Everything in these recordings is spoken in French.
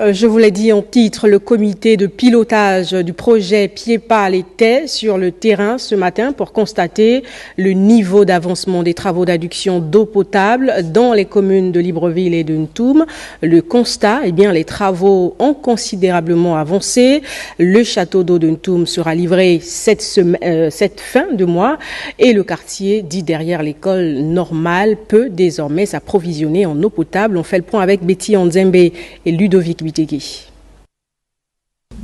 Je vous l'ai dit en titre, le comité de pilotage du projet Pied-Pal était sur le terrain ce matin pour constater le niveau d'avancement des travaux d'adduction d'eau potable dans les communes de Libreville et de Ntoum. Le constat, les travaux ont considérablement avancé. Le château d'eau de Ntoum sera livré cette fin de mois et le quartier dit derrière l'école normale peut désormais s'approvisionner en eau potable. On fait le point avec Betty Nzembe et Ludovic.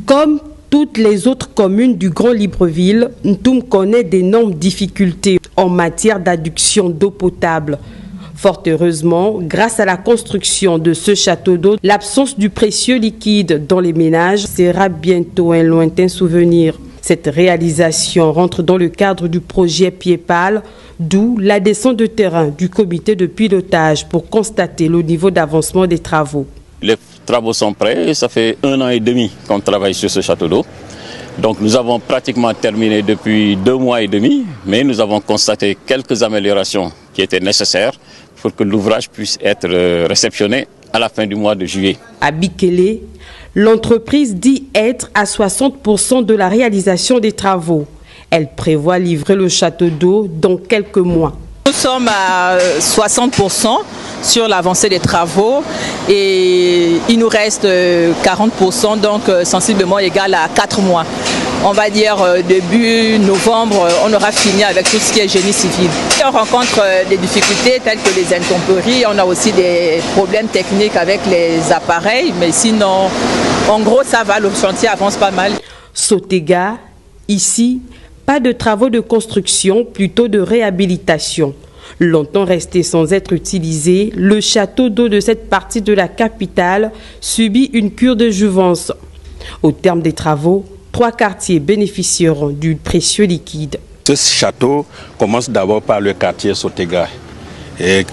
Comme toutes les autres communes du Grand Libreville, Ntoum connaît d'énormes difficultés en matière d'adduction d'eau potable. Fort heureusement, grâce à la construction de ce château d'eau, l'absence du précieux liquide dans les ménages sera bientôt un lointain souvenir. Cette réalisation rentre dans le cadre du projet Pied-Pal, d'où la descente de terrain du comité de pilotage pour constater le niveau d'avancement des travaux. Les travaux sont prêts, ça fait 1 an et demi qu'on travaille sur ce château d'eau. Donc nous avons pratiquement terminé depuis 2 mois et demi, mais nous avons constaté quelques améliorations qui étaient nécessaires pour que l'ouvrage puisse être réceptionné à la fin du mois de juillet. À Bikele, l'entreprise dit être à 60% de la réalisation des travaux. Elle prévoit livrer le château d'eau dans quelques mois. Nous sommes à 60% sur l'avancée des travaux et il nous reste 40%, donc sensiblement égal à 4 mois. On va dire début novembre, on aura fini avec tout ce qui est génie civil. On rencontre des difficultés telles que les intempéries, on a aussi des problèmes techniques avec les appareils, mais sinon, en gros, ça va, le chantier avance pas mal. Sotega, ici, pas de travaux de construction, plutôt de réhabilitation. Longtemps resté sans être utilisé, le château d'eau de cette partie de la capitale subit une cure de jouvence. Au terme des travaux, 3 quartiers bénéficieront du précieux liquide. Ce château commence d'abord par le quartier Sotega. Et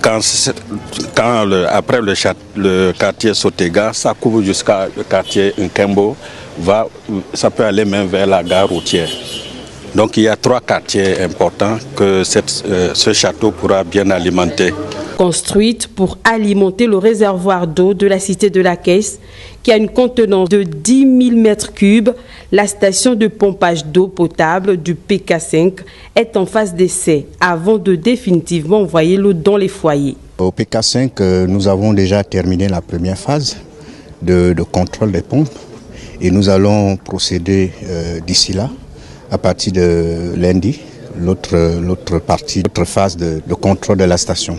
après le quartier Sotega, ça couvre jusqu'à le quartier Nkembo, ça peut aller même vers la gare routière. Donc il y a 3 quartiers importants que ce château pourra bien alimenter. Construite pour alimenter le réservoir d'eau de la cité de la Caisse, qui a une contenance de 10 000 mètres cubes, la station de pompage d'eau potable du PK5 est en phase d'essai avant de définitivement envoyer l'eau dans les foyers. Au PK5, nous avons déjà terminé la première phase de contrôle des pompes et nous allons procéder d'ici là, à partir de lundi, l'autre phase de contrôle de la station.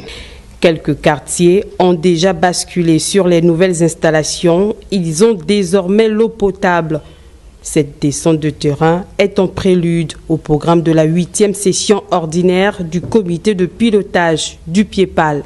Quelques quartiers ont déjà basculé sur les nouvelles installations. Ils ont désormais l'eau potable. Cette descente de terrain est en prélude au programme de la 8e session ordinaire du comité de pilotage du Pied-Pal.